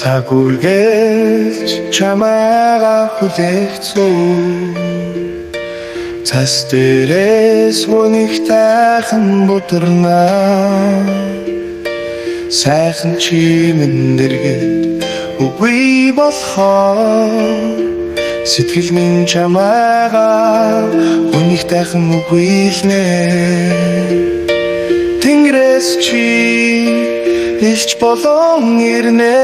Цаг үргэлж чамайга хүлээцүү цас дээрээс хүнийг тайхан будрнаа сайхан чимэн дэргэд үгүй болохоор сэтгэл минь чамайга хүнийг тайхан үгүйлнэ тэнгэрээс чи иш болон ирнэ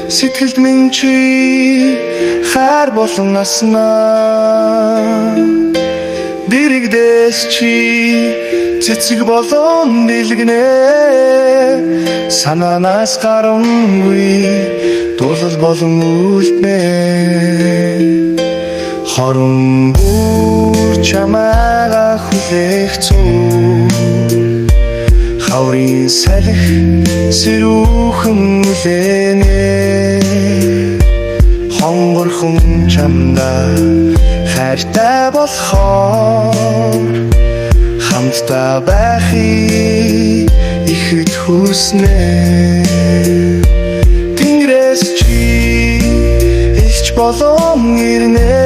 сэтгэлд минь чи хар болон аснаа дэрэгдээс чи цэцэг болон дэлгэнэ санаанаас гарамгүй дуулал болон үлднэ хорон бүр чамайга хүлээхцүү хаврын салхи сэрүүхэн үлэнэ хонгорхон чамда хайртай болохоор хамтдаа байхыг ихэд хүснэ тэнгэрээс чи ич болон ирнэ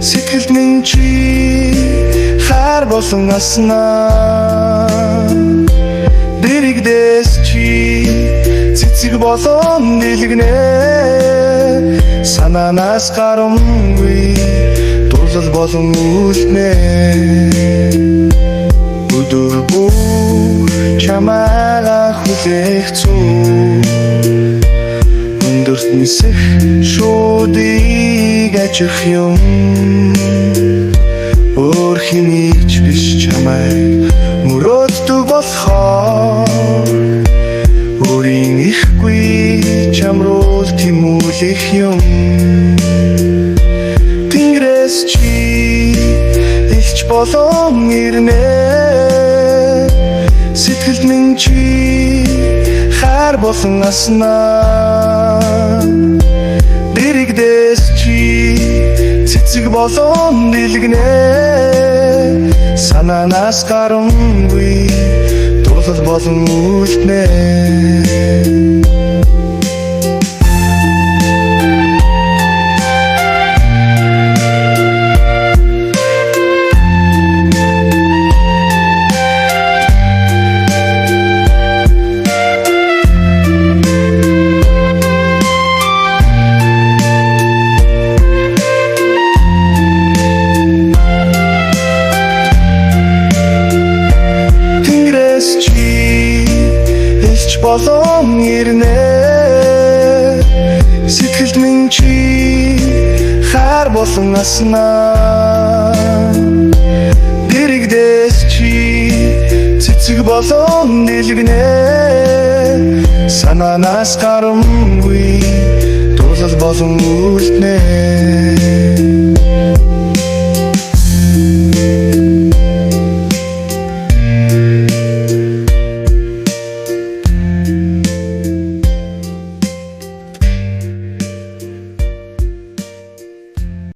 сэтгэлд минь чи хар болон аснаа дэрэгдээс чи цэцэг болон дэлгэнэ санаанаас гарамгүй дуулал болон үлднэ өдөр бүр чамайга хүлээхцүү өндөрт нисэх шуудыг ажих юм өөр хэнийг ч биш чамайг мөрөөддөг болохоор өөрийн ихгүй чам руу тимүүлэх юм тэнгэрээс чи илч болон ирнэ сэтгэлд минь чи хар болон аснаа дэрэгдээс чи цэцэг болон дэлгэнэ санаанаас гарамгүй дуулал болон үлднэ болон ирнэ сэтгэлд минь чи хар болон аснаа дэрэгдээс чи цэцэг болон дэлгэнэ санаанаас гарамгүй дуулал болон үлднэ